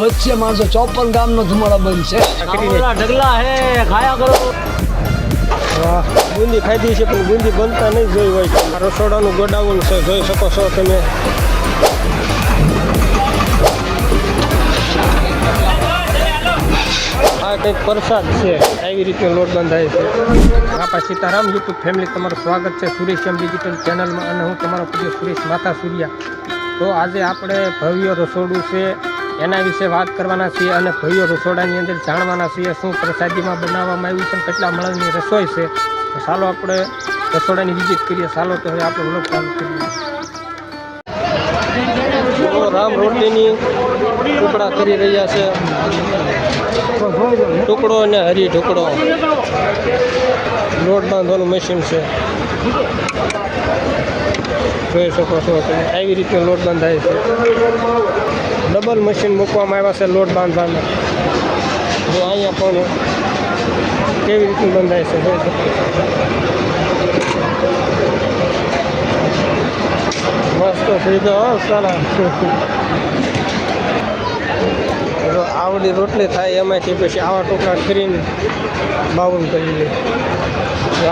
વચ્ચે માણસો 54 ગામનો ધુમાડો બંધ છે. ઢગલા હે ખાયા કરો. બુંદી ખાધી છે પણ બુંદી બનતા નહીં જોઈ હોય. આ રસોડાનું ગોડાઉન છે, જોઈ શકો છો તમે. આ કંઈક પ્રસાદ છે, આવી રીતે લોટ બંધાય છે. બાપા સીતારામ યુટ્યુબ ફેમિલી, તમારું સ્વાગત છે સુરેશ એમ ડિજિટલ ચેનલમાં અને હું તમારો પ્રિય સુરેશ માતા સૂર્યા. તો આજે આપણે ભવ્ય રસોડું છે એના વિશે વાત કરવાના છીએ અને ભવ્ય રસોડાની અંદર જાણવાના છીએ શું પ્રસાદીમાં બનાવવામાં આવ્યું છે અને કેટલા મળની રસોઈ છે. તો ચાલો આપણે રસોડાની વિઝિટ કરીએ. ચાલો તો હવે આપણે વ્લોગ ચાલુ કરીએ. રામ રોટલીની ટુકડા કરી રહ્યા છે, ટુકડો અને હરી ટુકડો. લોટ બાંધવાનું મશીન છે, જોઈ શકો છો તમે. આવી રીતે લોટ બાંધાય છે. ડબલ મશીન મૂકવામાં આવ્યા છે લોટ બાંધવાના. જો અહીંયા પણ કેવી રીતે બંધાય છે, જોઈ શકો છો. મસ્ત થઈ ગયો સારા. જો આવડી રોટલી થાય એમાંથી પછી આવા ટુકડા કરીને બાઉલ કરી લે.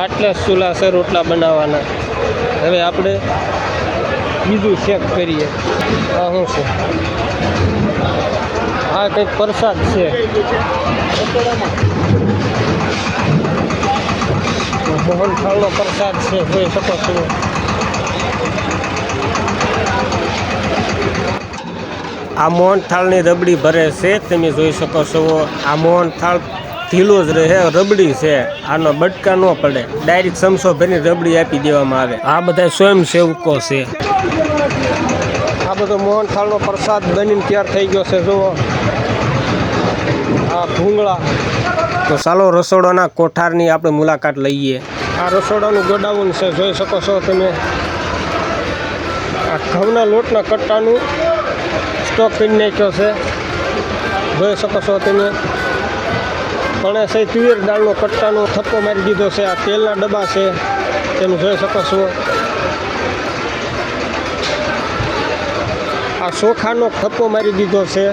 આટલા ચૂલા છે રોટલા બનાવવાના. હવે આપણે બીજું ચેક કરીએ. આ શું છે? આ કંઈક પ્રસાદ છે. મોહનથાળનો પ્રસાદ છે, જોઈ શકો છો. આ મોહનથાળની રબડી ભરે છે, તમે જોઈ શકો છો. આ મોહનથાળ ઢીલો જ રહે, રબડી છે. આનો બટકા ન પડે, ડાયરેક્ટ સમસો ભરીને રબડી આપી દેવામાં આવે. આ બધા સ્વયંસેવકો છે. આ બધો મોહનથાળનો પ્રસાદ બનીને તૈયાર થઈ ગયો છે. જુઓ આ ભૂંગળા. તો ચાલો રસોડાના કોઠારની આપણે મુલાકાત લઈએ. આ રસોડાનું ગોડાઉન છે, જોઈ શકો છો તમે. આ ઘઉંના લોટના કટ્ટાનું સ્ટોક કરી નાખ્યો છે, જોઈ શકો છો તમે. પણ સહી તુવેર દાળનો કટ્ટાનો થપ્પો મારી દીધો છે. આ તેલના ડબ્બા છે, તમે જોઈ શકો છો. આ ચોખાનો થપ્પો મારી દીધો છે.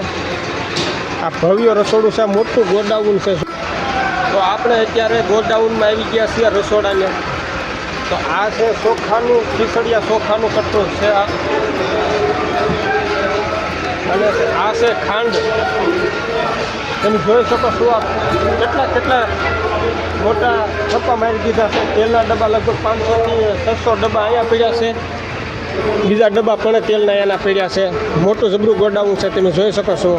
આ ભવ્ય રસોડું છે, મોટું ગોડાઉન છે. તો આપણે અત્યારે ગોડાઉનમાં આવી ગયા છીએ રસોડાને. તો આ છે ચોખાનું ખીચડિયા, ચોખાનું કટ્ટું છે આ. અને આ છે ખાંડ, તમે જોઈ શકો છો. આ કેટલા મોટા થપ્પા મારી દીધા છે. તેલના ડબ્બા લગભગ 500 થી 600 ડબ્બા અહીંયા પડ્યા છે. બીજા ડબ્બા પણ તેલના એના પડ્યા છે. મોટું જબરું ગોડાઉન છે, તમે જોઈ શકો છો.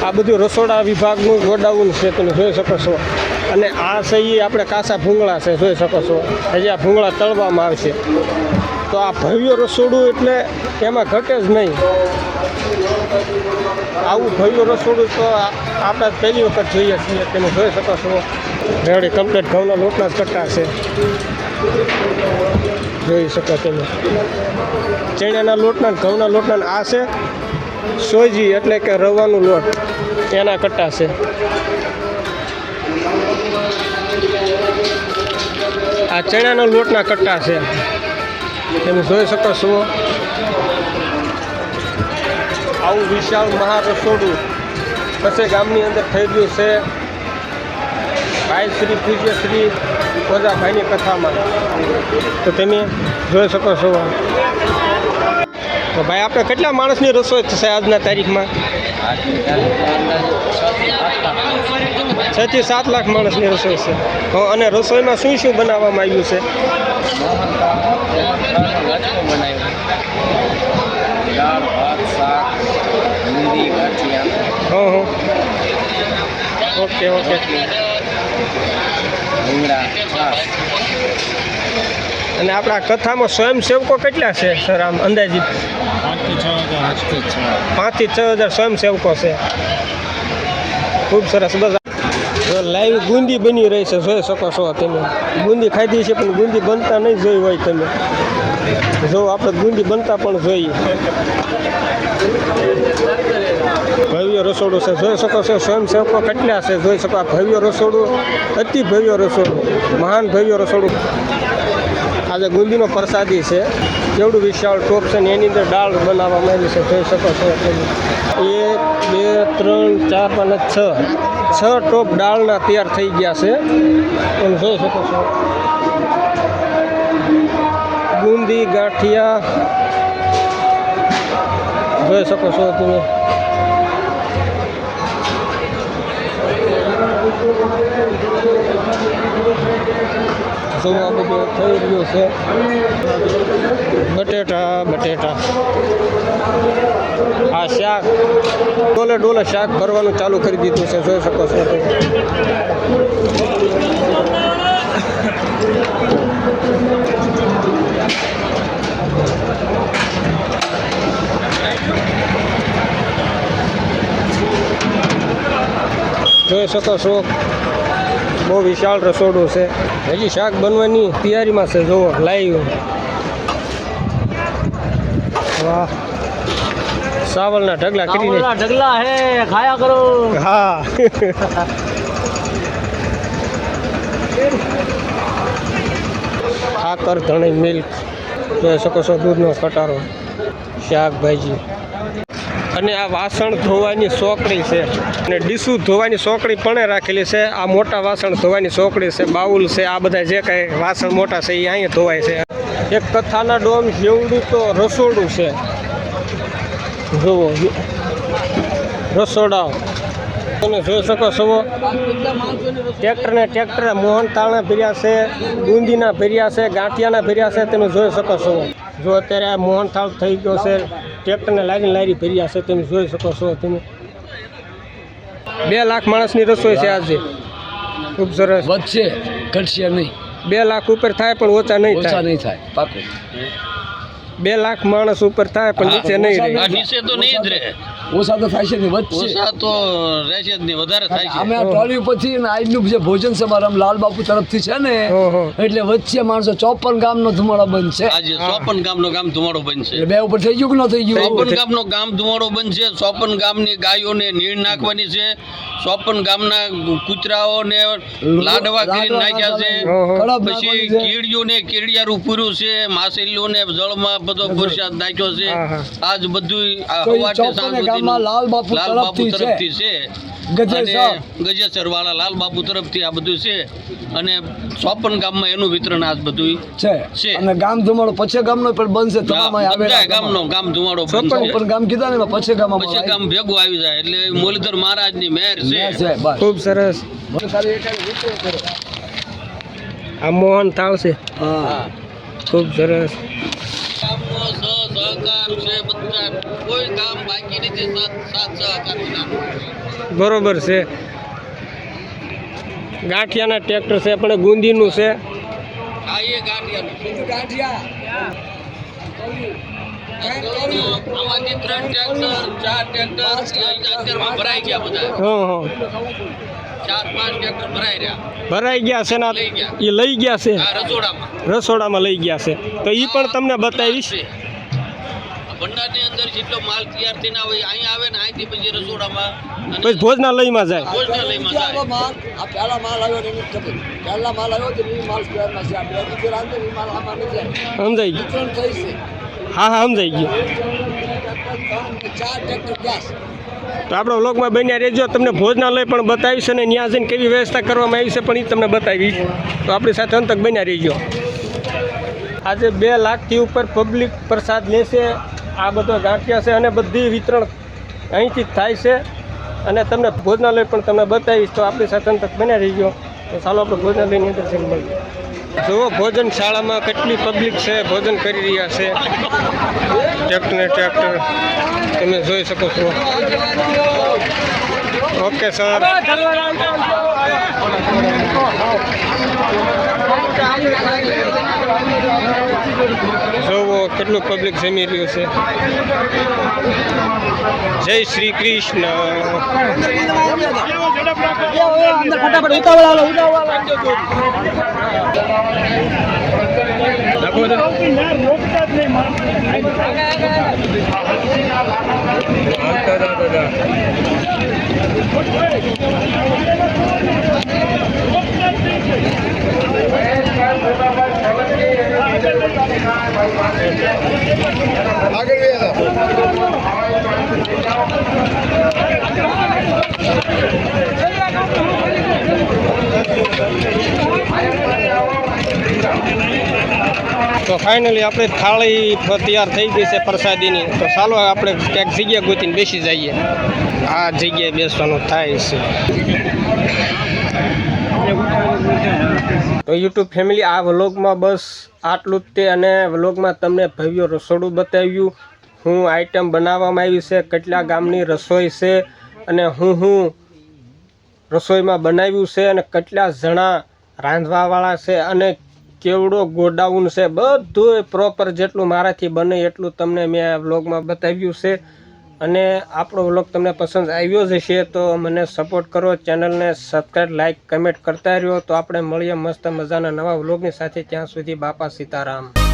આ બધું રસોડા વિભાગનું ગોડાઉન છે, તમે જોઈ શકો છો. અને આ છે એ આપણે કાચા ભૂંગળા છે, જોઈ શકો છો. હજી આ ભૂંગળા તળવામાં આવશે. તો આ ભવ્ય રસોડું એટલે એમાં ઘટે જ નહીં. આવું ભવ્ય રસોડું તો આપણે પહેલી વખત જોઈએ છીએ, તમે જોઈ શકો છો. રેડી કમ્પ્લીટ ઘઉંના લોટના જ કટ્ટા છે, જોઈ શકો તમે. ચણાના લોટના, ઘઉંના લોટના. આ છે સોજી એટલે કે રવાનો લોટ, એના કટ્ટા છે. આ ચણાના લોટના કટ્ટા છે, તમે જોઈ શકો છો. આવું વિશાળ મહારસોડું પછી ગામની અંદર થઈ ગયું છે ભાઈ શ્રી પૂજ્ય શ્રી ઓઝાભાઈની કથામાં. તો તમે જોઈ શકો છો. તો ભાઈ આપણે કેટલા માણસની રસોઈ થશે આજના તારીખમાં? 6 થી 7 લાખ માણસની રસોઈ છે. અને રસોઈમાં શું શું બનાવવામાં આવ્યું છે? Okay okay. અને આપણા કથામાં સ્વયંસેવકો કેટલા છે સર? આમ અંદાજિત 5 થી 6,000 સ્વયંસેવકો છે. ખૂબ સરસ. બસ લાઈવ બુંદી બની રહી છે, જોઈ શકો છો તમે. બુંદી ખાધી છે પણ બુંદી બનતા નહીં જોઈ હોય તમે. જો આપણે બુંદી બનતા પણ જોઈએ. ભવ્ય રસોડું છે, જોઈ શકો છો. સ્વયંસેવકો કેટલા છે, જોઈ શકો. આ ભવ્ય રસોડું, અતિ ભવ્ય રસોડું, મહાન ભવ્ય રસોડું. આજે ગુંદીનો પ્રસાદી છે, કેવડું વિશાળ ટોપ છે ને એની અંદર દાળ બનાવવામાં આવી છે, જોઈ શકો છો. પ્રમાણે 6 ટોપ દાળના તૈયાર થઈ ગયા છે. તમે જોઈ શકો છો બુંદી ગાંઠિયા જોઈ શકો છો તમે. જો આ બધું થઈ રહ્યું છે. બટેટા આ શાક ડોલે શાક ભરવાનું ચાલુ કરી દીધું છે. જોઈ શકો છો તમે. જોઈ શકો છો બહુ વિશાળ રસોડું છે. હજી શાક બનવાની તૈયારીમાં છે. જુઓ લાઈવ. વાહ ચાવલના ઢગલા કરીને ढगला है खाया करो. હા ખાતર ધણી મિલ્ક જોઈ શકો છો. દૂધનો કટારો શાકભાજી અને આ વાસણ ધોવાની સોકડી છે અને ડીશું ધોવાની સોકડી પણ રાખેલી છે. આ મોટા વાસણ ધોવાની સોકડી છે. બાઉલ છે. આ બધા જે કાંઈ વાસણ મોટા છે એ અહીંયા ધોવાય છે. એક કથાના ડોમ જેવડું તો રસોડું છે. જુઓ રસોડા તમે જોઈ શકો છો. ટ્રેક્ટર મોહનથાળના ભર્યા છે, બુંદીના ભર્યા છે, ગાંઠિયાના ભર્યા છે. તમે જોઈ શકો છો. જો અત્યારે આ મોહનથાળ થઈ ગયો છે. ટ્રેક્ટરને લારી ભર્યા છે. તમે જોઈ શકો છો. તમે 2 લાખ માણસની રસોઈ છે આજે. ખૂબ સરસ. વધશે ઘટશે નહીં. 2 લાખ ઉપર થાય પણ ઓછા નહીં ઓછા થાય. નહીં થાય પાકું. 2 લાખ માણસ ઉપર થાય પણ નીચે નહીં રહે. નીચે તો નહીં જ રહે. ઓછા તો થાય છે ને વધશે. ઓછા તો રહેશે જ નહીં, વધારે થાય છે. અમે આ ટોળી પછી આજનું જે ભોજન સમારંભ લાલ બાપુ તરફથી છે ને ઓહો. એટલે વચ્ચે માણસો 54 ગામનો ધુમાડો બંધ છે. આજે 54 ગામનો ગામ ધુમાડો બનશે. એટલે 2 ઉપર થઈ ગયું કે ન થઈ ગયું? 54 ગામનો ગામ ધુમાડો બનશે. 54 ગામની ગાયોને નીણ નાખવાની છે. 54 ગામના કૂતરાઓને લાડવા કરી નાખ્યા છે. ઓહો. કડપ પછી નાખવાની છે. કીડીઓને કીડિયારું પૂર્યું છે. માછલીઓને જળમાં બધો વરસાદ નાખ્યો છે. હા, હા. આજ બધું આ તો ઈ હવારથી 54 સાંજ ગામમાં લાલ બાપુ તરફથી તરફથી છે. ગજેસર. ગજેસર વાળા લાલ બાપુ તરફથી આ બધું છે. અને 54 ગામમાં એનું વિતરણ આજ બધું છે છે. અને ગામ ધુમાડો પછી ગામનો પણ બનશે. તમામ અહીં બધા આવેલા ગામનો ગામ ધુમાડો બનશે. 54 ગામ કીધા ને પછી ગામમાં પછી ગામ ભેગું આવી જાય એટલે મુરલીધર મહારાજની મહેર છે. છે બસ. ખૂબ સરસ. આ મોહનથાળ છે. હા ખૂબ સરસ. ગામનો સહકાર છે. બધા કોઈ ગામ બાકી નથી. સાથ સહકાર વિનાનું. બરોબર છે. ગાંઠિયાના ટ્રેક્ટર છે પણ ગુંદીનું છે. આ એ ગાંઠિયાનું. આમાંથી 3 ટ્રેક્ટર 4 ટ્રેક્ટર અત્યારમાં ભરાઈ ગયા બધા. હા હા 4-5 ટ્રેક્ટર ભરાઈ રહ્યા. ભરાઈ ગયા છે ને લઈ ગયા. એ લઈ ગયા છે. આ રસોડામાં રસોડામાં લઈ ગયા છે તો એ પણ તમને બતાવીશ. છે. આ ભંડારની અંદર જેટલો માલ તૈયાર થઈને આવે અહીંયા આવે ને અહીંથી પછી રસોડામાં અને પછી ભોજનાલયમાં જાય. ભોજનાલયમાં જાય. આ પહેલા માલ આવ્યો ને એની ખબર. પહેલા માલ આવ્યો તો એ માલ સ્ક્વેરમાં છે. આ બે રીતે રાંધે એ માલ આમાં નથી જાય. સમજાઈ ગયું. વિતરણ થઈ છે. હા હા સમજાઈ ગયું. 4 ટ્રેક્ટર ગેસ. તો આપણા વ્લોગમાં બન્યા રહેજો. તમને ભોજનાલય પણ બતાવીશ અને ત્યાં જઈને કેવી વ્યવસ્થા કરવામાં આવી છે પણ એ તમને બતાવીશ. તો આપણી સાથે અંતક બન્યા રહેજો. આજે 2 લાખથી ઉપર પબ્લિક પ્રસાદ લેશે. આ બધો ગાંઠિયા છે અને બધી વિતરણ અહીંથી જ થાય છે અને તમને ભોજનાલય પણ તમને બતાવીશ. તો આપણી સાથે અંતક બન્યા રહેજો. તો ચાલો આપણે ભોજનાલયની અંદર જઈને મળીએ. જુઓ ભોજનશાળામાં કેટલી પબ્લિક છે. ભોજન કરી રહ્યા છે. ટ્રેક્ટર તમે જોઈ શકો છો. Okay sir. જોવો કેટલું પબ્લિક જમી રહ્યું છે. જય શ્રી કૃષ્ણ. આગળ તો ફાઇનલી આપણી થાળી તૈયાર થઈ ગઈ છે પ્રસાદીની. તો ચાલો આપણે ક્યાંક જગ્યા ગોતીને બેસી જઈએ. આ જગ્યાએ બેસવાનું થાય છે. તો યુટ્યુબ ફેમિલી, આ વ્લોગમાં બસ આટલું જ તે. અને વ્લોગમાં તમને ભવ્ય રસોડું બતાવ્યું, હું આઈટમ બનાવવામાં આવી છે, કેટલા ગામની રસોઈ છે અને હું રસોઈમાં બનાવ્યું છે અને કેટલા જણા રાંધવાવાળા છે અને કેવડો ગોડાઉન છે, બધું પ્રોપર જેટલું મારાથી બને એટલું તમને મેં આ વ્લોગમાં બતાવ્યું છે. અને આપણો વ્લોગ તમને પસંદ આવ્યો જ હશે તો મને સપોર્ટ કરો, ચેનલને સબસ્ક્રાઈબ, લાઈક, કમેન્ટ કરતા રહ્યો. તો આપણે મળીએ મસ્ત મજાના નવા વ્લોગની સાથે. ત્યાં સુધી બાપા સીતારામ.